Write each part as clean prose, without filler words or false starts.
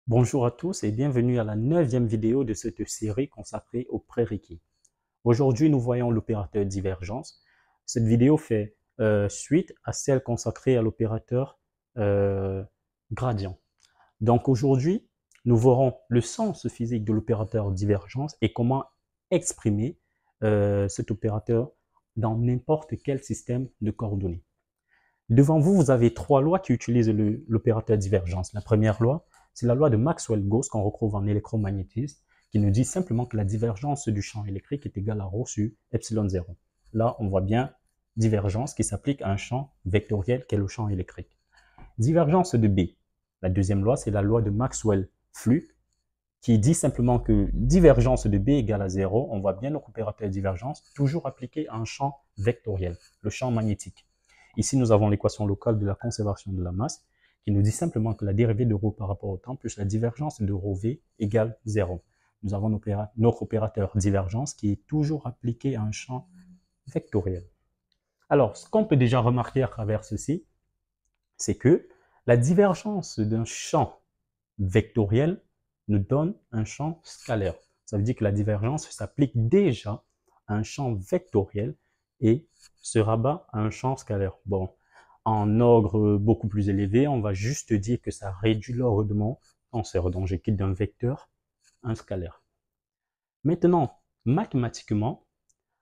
Bonjour à tous et bienvenue à la 9e vidéo de cette série consacrée aux prérequis. Aujourd'hui, nous voyons l'opérateur divergence. Cette vidéo fait suite à celle consacrée à l'opérateur gradient. Donc aujourd'hui, nous verrons le sens physique de l'opérateur divergence et comment exprimer cet opérateur dans n'importe quel système de coordonnées. Devant vous, vous avez trois lois qui utilisent l'opérateur divergence. La première loi, c'est la loi de Maxwell-Gauss qu'on retrouve en électromagnétisme, qui nous dit simplement que la divergence du champ électrique est égale à ρ sur epsilon 0. Là, on voit bien divergence qui s'applique à un champ vectoriel qu'est le champ électrique. Divergence de B. La deuxième loi, c'est la loi de Maxwell-Flux, qui dit simplement que divergence de B égale à 0. On voit bien notre opérateur divergence toujours appliqué à un champ vectoriel, le champ magnétique. Ici, nous avons l'équation locale de la conservation de la masse qui nous dit simplement que la dérivée de ρ par rapport au temps plus la divergence de ρv égale 0. Nous avons notre opérateur divergence qui est toujours appliqué à un champ vectoriel. Alors, ce qu'on peut déjà remarquer à travers ceci, c'est que la divergence d'un champ vectoriel nous donne un champ scalaire. Ça veut dire que la divergence s'applique déjà à un champ vectoriel et se rabat à un champ scalaire. Bon, en ordre beaucoup plus élevé, on va juste dire que ça réduit l'ordre tenseur. Donc, je quitte d'un vecteur un scalaire. Maintenant, mathématiquement,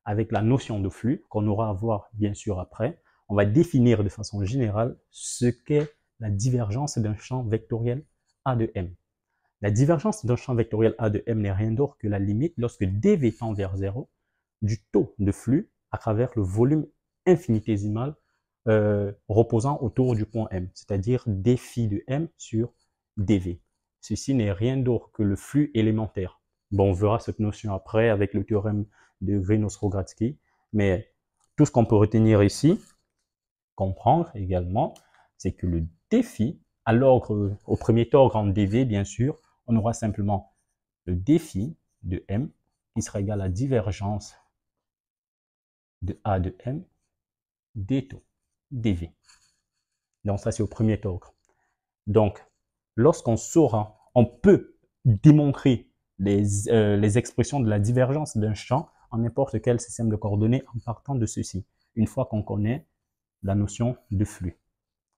avec la notion de flux, qu'on aura à voir bien sûr après, on va définir de façon générale ce qu'est la divergence d'un champ vectoriel A de M. La divergence d'un champ vectoriel A de M n'est rien d'autre que la limite lorsque dV tend vers 0 du taux de flux à travers le volume infinitésimal reposant autour du point M, c'est-à-dire dφ de M sur dV. Ceci n'est rien d'autre que le flux élémentaire. Bon, on verra cette notion après avec le théorème de Greenos-Rogatsky, mais tout ce qu'on peut retenir ici, comprendre également, c'est que le dφ, alors au premier ordre en dV, bien sûr, on aura simplement le dφ de M qui sera égal à la divergence de A de M d taux dV. Donc ça, c'est au premier ordre. Donc, lorsqu'on saura, on peut démontrer les expressions de la divergence d'un champ en n'importe quel système de coordonnées en partant de ceci, une fois qu'on connaît la notion de flux.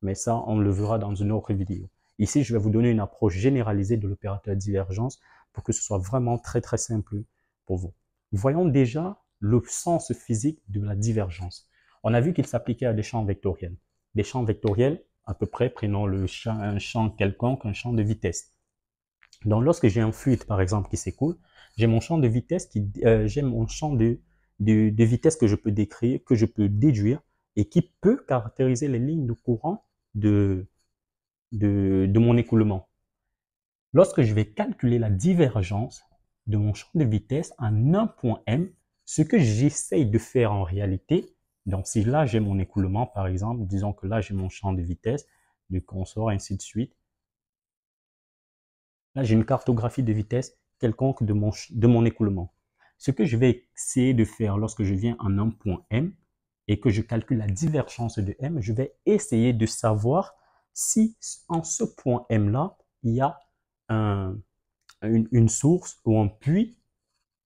Mais ça, on le verra dans une autre vidéo. Ici, je vais vous donner une approche généralisée de l'opérateur divergence pour que ce soit vraiment très très simple pour vous. Voyons déjà le sens physique de la divergence. On a vu qu'il s'appliquait à des champs vectoriels. Des champs vectoriels, à peu près, prenons un champ quelconque, un champ de vitesse. Donc, lorsque j'ai un fluide, par exemple, qui s'écoule, j'ai mon champ de vitesse, j'ai mon champ de vitesse que je peux décrire, que je peux déduire, et qui peut caractériser les lignes de courant de mon écoulement. Lorsque je vais calculer la divergence de mon champ de vitesse en un point M, ce que j'essaye de faire en réalité, donc si là j'ai mon écoulement par exemple, disons que là j'ai mon champ de vitesse, de consort, ainsi de suite. Là j'ai une cartographie de vitesse quelconque de mon écoulement. Ce que je vais essayer de faire lorsque je viens en un point M et que je calcule la divergence de M, je vais essayer de savoir si en ce point M là, il y a une source ou un puits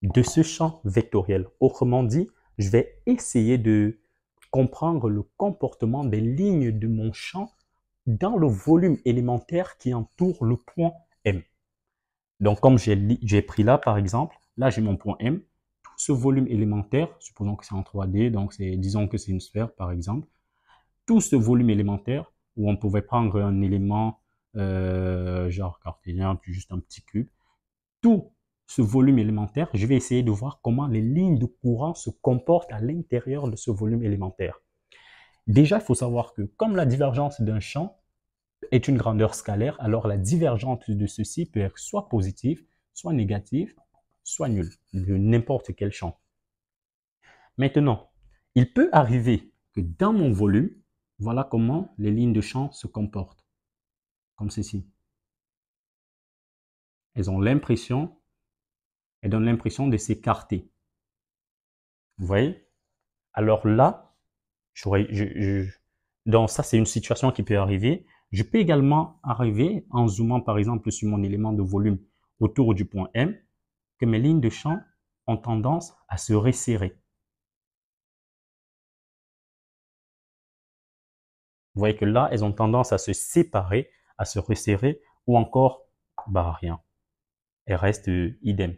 de ce champ vectoriel. Autrement dit, je vais essayer de comprendre le comportement des lignes de mon champ dans le volume élémentaire qui entoure le point M. Donc, comme j'ai pris là, par exemple, là j'ai mon point M, tout ce volume élémentaire, supposons que c'est en 3D, donc disons que c'est une sphère, par exemple, tout ce volume élémentaire, où on pouvait prendre un élément genre cartésien, puis juste un petit cube, tout ce volume élémentaire, je vais essayer de voir comment les lignes de courant se comportent à l'intérieur de ce volume élémentaire. Déjà, il faut savoir que comme la divergence d'un champ est une grandeur scalaire, alors la divergence de ceci peut être soit positive, soit négative, soit nulle, de n'importe quel champ. Maintenant, il peut arriver que dans mon volume, voilà comment les lignes de champ se comportent, comme ceci. Elles donnent l'impression de s'écarter. Vous voyez? Alors là, donc ça c'est une situation qui peut arriver. Je peux également arriver, en zoomant par exemple sur mon élément de volume autour du point M, que mes lignes de champ ont tendance à se resserrer. Vous voyez que là, elles ont tendance à se séparer, à se resserrer, ou encore, bah rien. Elles restent idem.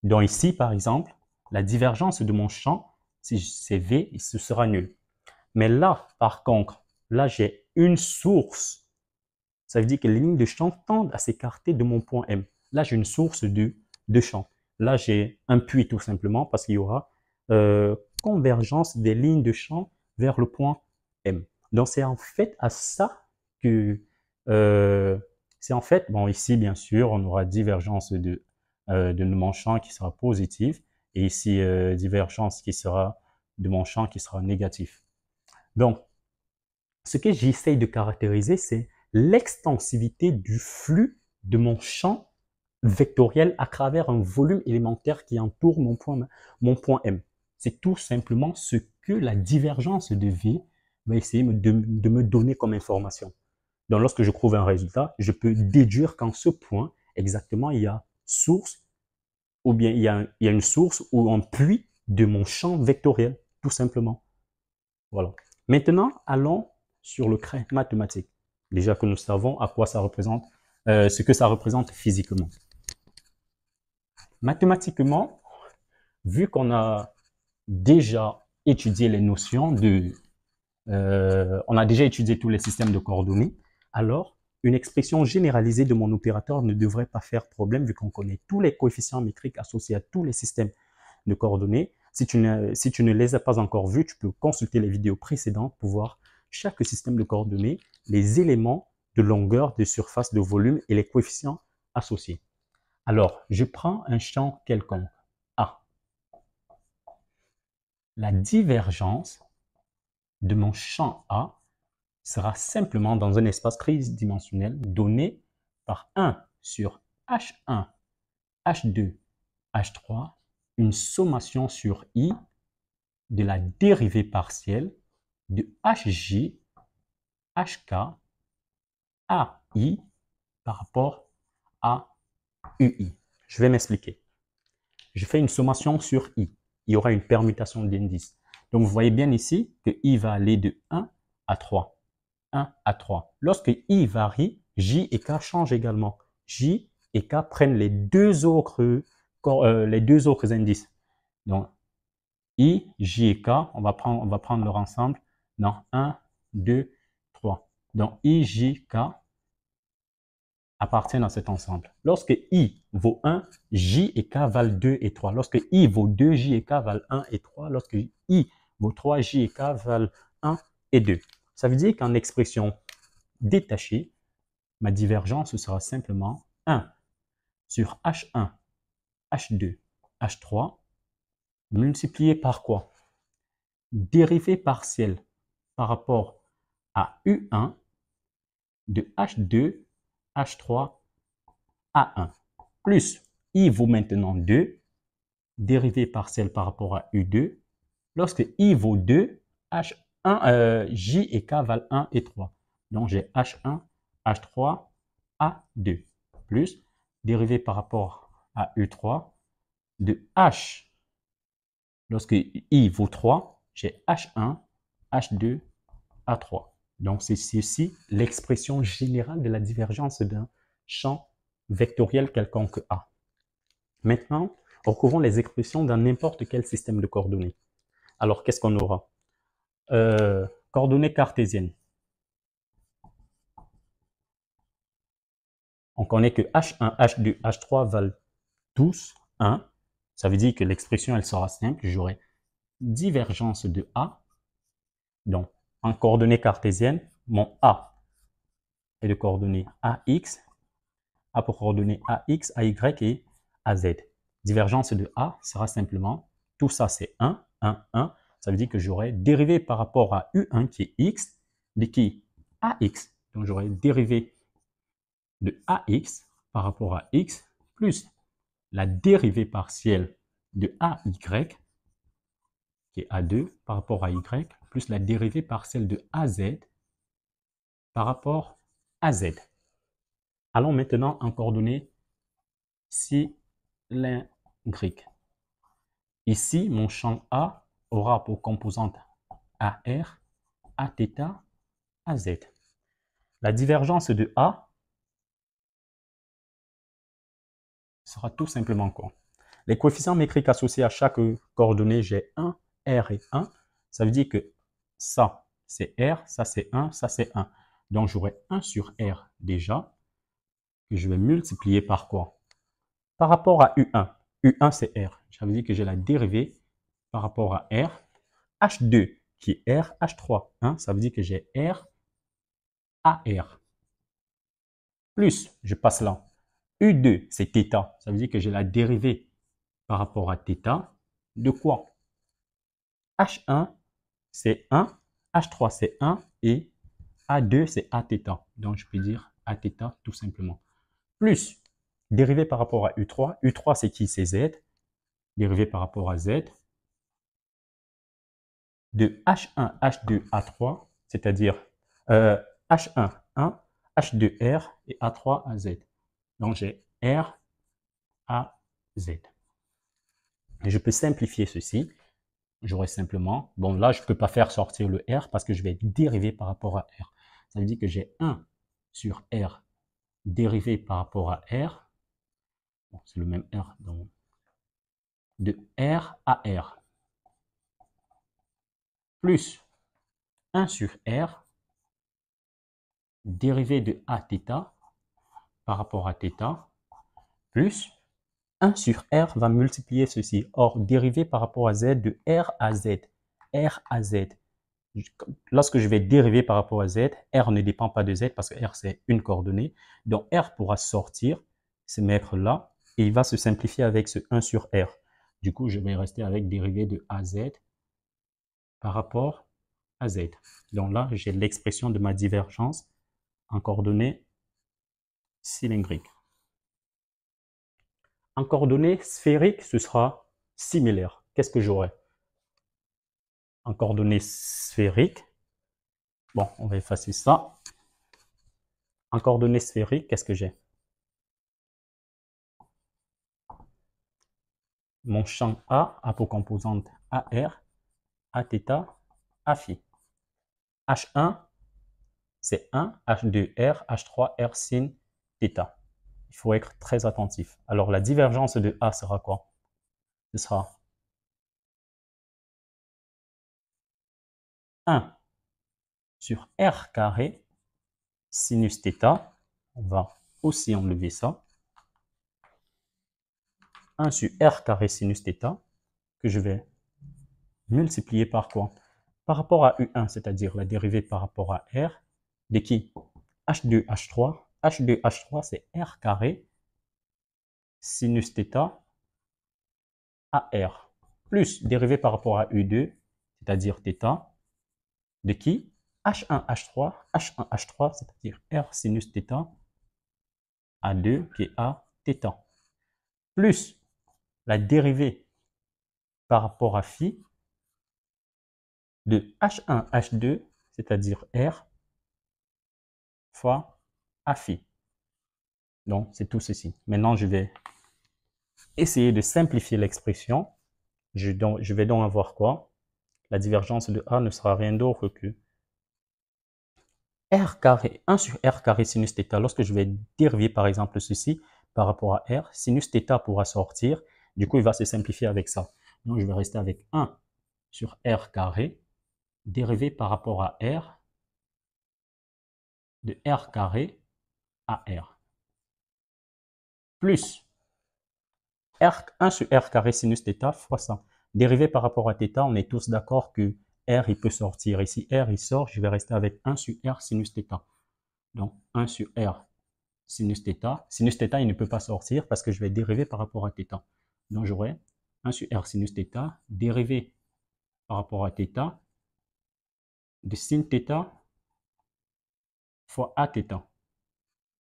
Donc ici, par exemple, la divergence de mon champ, si c'est V, ce sera nul. Mais là, par contre, là, j'ai une source. Ça veut dire que les lignes de champ tendent à s'écarter de mon point M. Là, j'ai une source de champ. Là, j'ai un puits tout simplement parce qu'il y aura convergence des lignes de champ vers le point M. Donc, c'est en fait à ça que... c'est en fait, bon, ici, bien sûr, on aura divergence de mon champ qui sera positif et ici, divergence qui sera de mon champ qui sera négatif. Donc, ce que j'essaye de caractériser, c'est l'extensivité du flux de mon champ vectoriel à travers un volume élémentaire qui entoure mon point M. C'est tout simplement ce que la divergence de V va essayer de me donner comme information. Donc, lorsque je trouve un résultat, je peux déduire qu'en ce point, exactement, il y a source, ou bien il y a une source ou un puits de mon champ vectoriel, tout simplement. Voilà. Maintenant, allons sur le trait mathématique. Déjà que nous savons à quoi ça représente, ce que ça représente physiquement. Mathématiquement, vu qu'on a déjà étudié les notions on a déjà étudié tous les systèmes de coordonnées, alors une expression généralisée de mon opérateur ne devrait pas faire problème vu qu'on connaît tous les coefficients métriques associés à tous les systèmes de coordonnées. Si tu ne les as pas encore vus, tu peux consulter les vidéos précédentes pour voir chaque système de coordonnées, les éléments de longueur, de surface, de volume et les coefficients associés. Alors, je prends un champ quelconque, A. La divergence de mon champ A sera simplement dans un espace tridimensionnel donné par 1 sur H1, H2, H3, une sommation sur I de la dérivée partielle de HJ, HK, AI par rapport à UI. Je vais m'expliquer. Je fais une sommation sur I. Il y aura une permutation d'indices. Donc, vous voyez bien ici que I va aller de 1 à 3. 1 à 3. Lorsque I varie, J et K changent également. J et K prennent les deux autres indices. Donc, I, J et K, on va prendre leur ensemble dans 1, 2, 3. Donc, I, J, K appartiennent à cet ensemble. Lorsque I vaut 1, J et K valent 2 et 3. Lorsque I vaut 2, J et K valent 1 et 3. Lorsque I vaut 3, J et K valent 1 et 2. Ça veut dire qu'en expression détachée, ma divergence sera simplement 1 sur H1, H2, H3, multiplié par quoi? Dérivée partielle par rapport à U1 de H2, H3, A1, plus I vaut maintenant 2, dérivée partielle par rapport à U2, lorsque I vaut 2, H1, J et K valent 1 et 3. Donc j'ai H1, H3, A2, plus dérivé par rapport à U3 de H. Lorsque I vaut 3, j'ai H1, H2, A3. Donc c'est ceci l'expression générale de la divergence d'un champ vectoriel quelconque A. Maintenant, recouvrons les expressions dans n'importe quel système de coordonnées. Alors, qu'est-ce qu'on aura? Coordonnées cartésiennes. On connaît que H1, H2, H3 valent tous 1. Ça veut dire que l'expression, elle sera simple. J'aurai divergence de A. Donc, en coordonnées cartésiennes, mon A est de coordonnées AX, A pour coordonnées AX, AY et AZ. Divergence de A sera simplement, tout ça c'est 1, 1, 1. Ça veut dire que j'aurai dérivé par rapport à U1 qui est X, de qui AX. Donc j'aurai dérivé de AX par rapport à X, plus la dérivée partielle de AY, qui est A2 par rapport à Y, plus la dérivée partielle de AZ par rapport à Z. Allons maintenant en coordonnées cylindriques. Ici, mon champ A aura pour composante AR, Aθ, AZ. La divergence de A sera tout simplement quoi? Les coefficients métriques associés à chaque coordonnée, j'ai 1, R et 1. Ça veut dire que ça, c'est R, ça, c'est 1, ça, c'est 1. Donc, j'aurai 1 sur R déjà, que je vais multiplier par quoi? Par rapport à U1. U1, c'est R. Ça veut dire que j'ai la dérivée par rapport à R. H2, qui est R, H3. Hein, ça veut dire que j'ai R à R. Plus, je passe là. U2, c'est θ. Ça veut dire que j'ai la dérivée par rapport à θ de quoi? H1, c'est 1. H3, c'est 1. Et A2, c'est Aθ. Donc, je peux dire Aθ tout simplement. Plus, dérivée par rapport à U3. U3, c'est qui? C'est Z. Dérivée par rapport à Z. De H1, H2, A3, c'est-à-dire H1, 1, H2, R et A3, AZ. Donc, j'ai R, A, Z. Et je peux simplifier ceci. J'aurai simplement, bon là, je ne peux pas faire sortir le R parce que je vais dériver par rapport à R. Ça veut dire que j'ai 1 sur R dérivé par rapport à R. Bon, c'est le même R, donc de R à R. Plus 1 sur R dérivé de Aθ par rapport à θ, plus 1 sur R va multiplier ceci. Or, dérivé par rapport à Z de R à Z. R à Z. Lorsque je vais dériver par rapport à Z, R ne dépend pas de Z parce que R, c'est une coordonnée. Donc, R pourra sortir, se mettre là, et il va se simplifier avec ce 1 sur R. Du coup, je vais rester avec dérivée de AZ par rapport à Z. Donc là, j'ai l'expression de ma divergence en coordonnées cylindriques. En coordonnées sphériques, ce sera similaire. Qu'est-ce que j'aurai? En coordonnées sphériques, bon, on va effacer ça. En coordonnées sphériques, qu'est-ce que j'ai? Mon champ A pour composante AR, Aθ, Aφ. H1, c'est 1, H2, R, H3, R sin θ. Il faut être très attentif. Alors, la divergence de A sera quoi? Ce sera 1 sur R carré sinus θ. On va aussi enlever ça. 1 sur R carré sinus θ que je vais multiplier par quoi? Par rapport à U1, c'est-à-dire la dérivée par rapport à R, de qui? H2, H3. H2, H3, c'est R carré sinus θ à R. Plus dérivée par rapport à U2, c'est-à-dire θ, de qui? H1, H3. H1, H3, c'est-à-dire R sinus θ à 2 qui est A θ. Plus la dérivée par rapport à phi de H1, H2, c'est-à-dire R fois A phi. Donc, c'est tout ceci. Maintenant, je vais essayer de simplifier l'expression. Je vais donc avoir quoi? La divergence de A ne sera rien d'autre que R carré, 1 sur R carré sinus θ. Lorsque je vais dériver, par exemple, ceci par rapport à R, sinus θ pourra sortir. Du coup, il va se simplifier avec ça. Donc, je vais rester avec 1 sur R carré dérivé par rapport à R de R carré à R. Plus 1 sur R carré sinus θ fois ça. Dérivé par rapport à θ, on est tous d'accord que R, il peut sortir. Et si R, il sort, je vais rester avec 1 sur R sinus θ. Donc, 1 sur R sinus θ. Sinus θ, il ne peut pas sortir parce que je vais dériver par rapport à θ. Donc, j'aurai 1 sur R sinus θ dérivé par rapport à θ de sin θ fois Aθ.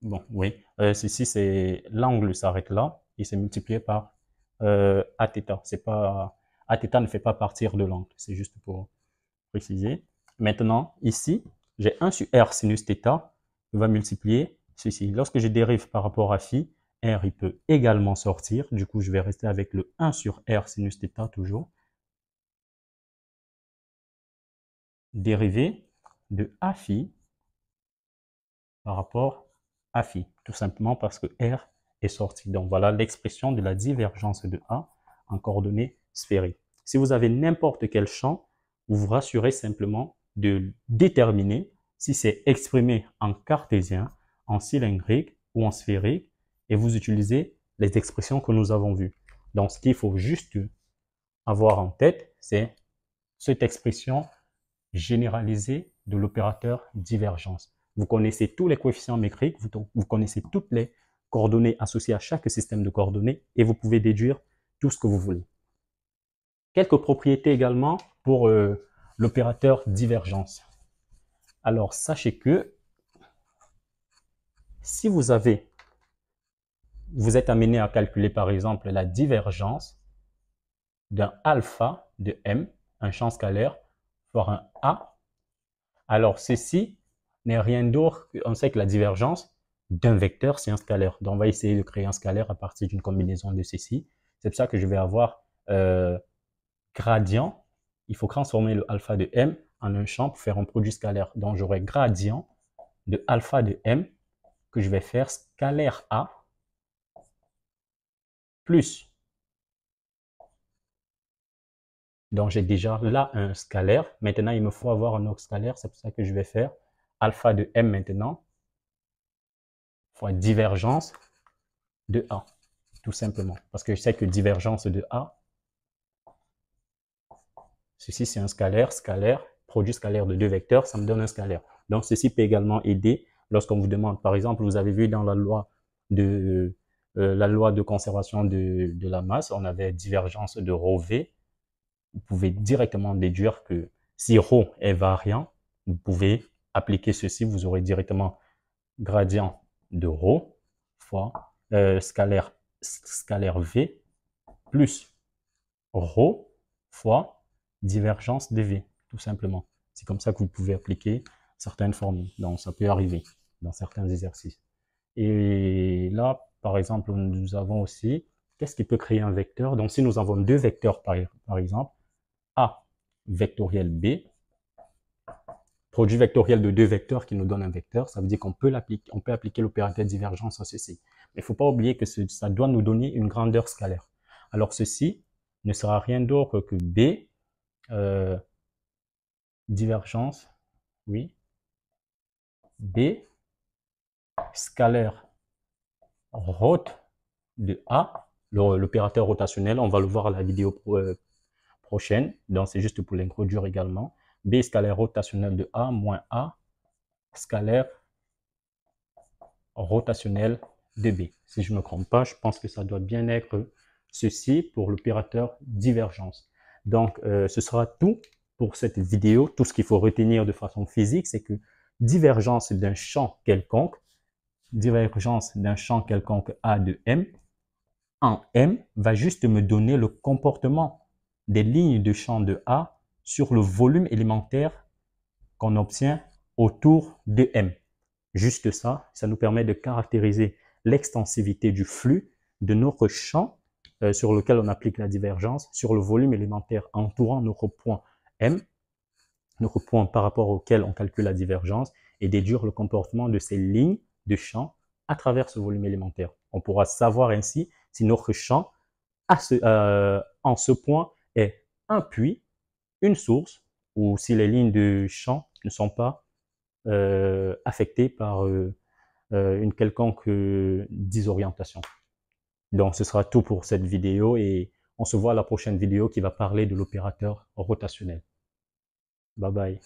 Bon, oui. Ceci, c'est l'angle s'arrête là. Il s'est multiplié par Aθ. C'est pas, Aθ ne fait pas partir de l'angle. C'est juste pour préciser. Maintenant, ici, j'ai 1 sur R sinus θ qui va multiplier ceci. Lorsque je dérive par rapport à phi, R il peut également sortir. Du coup, je vais rester avec le 1 sur R sinus θ toujours. Dérivé de A phi par rapport à phi, tout simplement parce que R est sorti. Donc voilà l'expression de la divergence de A en coordonnées sphériques. Si vous avez n'importe quel champ, vous vous rassurez simplement de déterminer si c'est exprimé en cartésien, en cylindrique ou en sphérique, et vous utilisez les expressions que nous avons vues. Donc ce qu'il faut juste avoir en tête, c'est cette expression généralisée de l'opérateur divergence. Vous connaissez tous les coefficients métriques, vous connaissez toutes les coordonnées associées à chaque système de coordonnées et vous pouvez déduire tout ce que vous voulez. Quelques propriétés également pour l'opérateur divergence. Alors, sachez que si vous êtes amené à calculer par exemple la divergence d'un alpha de M, un champ scalaire, for un A, alors ceci n'est rien d'autre qu'on sait que la divergence d'un vecteur, c'est un scalaire. Donc, on va essayer de créer un scalaire à partir d'une combinaison de ceci. C'est pour ça que je vais avoir gradient. Il faut transformer le alpha de M en un champ pour faire un produit scalaire. Donc, j'aurai gradient de alpha de M que je vais faire scalaire A plus. Donc, j'ai déjà là un scalaire. Maintenant, il me faut avoir un autre scalaire. C'est pour ça que je vais faire alpha de M maintenant fois divergence de A, tout simplement. Parce que je sais que divergence de A, ceci c'est un scalaire, produit scalaire de deux vecteurs, ça me donne un scalaire. Donc, ceci peut également aider lorsqu'on vous demande, par exemple, vous avez vu dans la loi de conservation de la masse, on avait divergence de ρV. Vous pouvez directement déduire que si ρ est variant, vous pouvez appliquer ceci, vous aurez directement gradient de ρ fois scalaire V plus ρ fois divergence de V, tout simplement. C'est comme ça que vous pouvez appliquer certaines formules. Donc, ça peut arriver dans certains exercices. Et là, par exemple, nous avons aussi, qu'est-ce qui peut créer un vecteur? Donc, si nous avons deux vecteurs, par exemple, A vectoriel B, produit vectoriel de deux vecteurs qui nous donne un vecteur, ça veut dire qu'on peut appliquer l'opérateur divergence à ceci. Mais il ne faut pas oublier que ça doit nous donner une grandeur scalaire. Alors, ceci ne sera rien d'autre que B, divergence, oui, B, scalaire rot de A, l'opérateur rotationnel, on va le voir à la vidéo prochaine, donc c'est juste pour l'introduire également. B scalaire rotationnel de A moins A scalaire rotationnel de B. Si je ne me trompe pas, je pense que ça doit bien être ceci pour l'opérateur divergence. Donc, ce sera tout pour cette vidéo. Tout ce qu'il faut retenir de façon physique, c'est que divergence d'un champ quelconque A de M, en M va juste me donner le comportement des lignes de champ de A sur le volume élémentaire qu'on obtient autour de M. Juste ça, ça nous permet de caractériser l'extensivité du flux de notre champ sur lequel on applique la divergence sur le volume élémentaire entourant notre point M, notre point par rapport auquel on calcule la divergence, et déduire le comportement de ces lignes de champ à travers ce volume élémentaire. On pourra savoir ainsi si notre champ en ce point est un puits, une source, ou si les lignes de champ ne sont pas affectées par une quelconque désorientation. Donc, ce sera tout pour cette vidéo et on se voit à la prochaine vidéo qui va parler de l'opérateur rotationnel. Bye bye.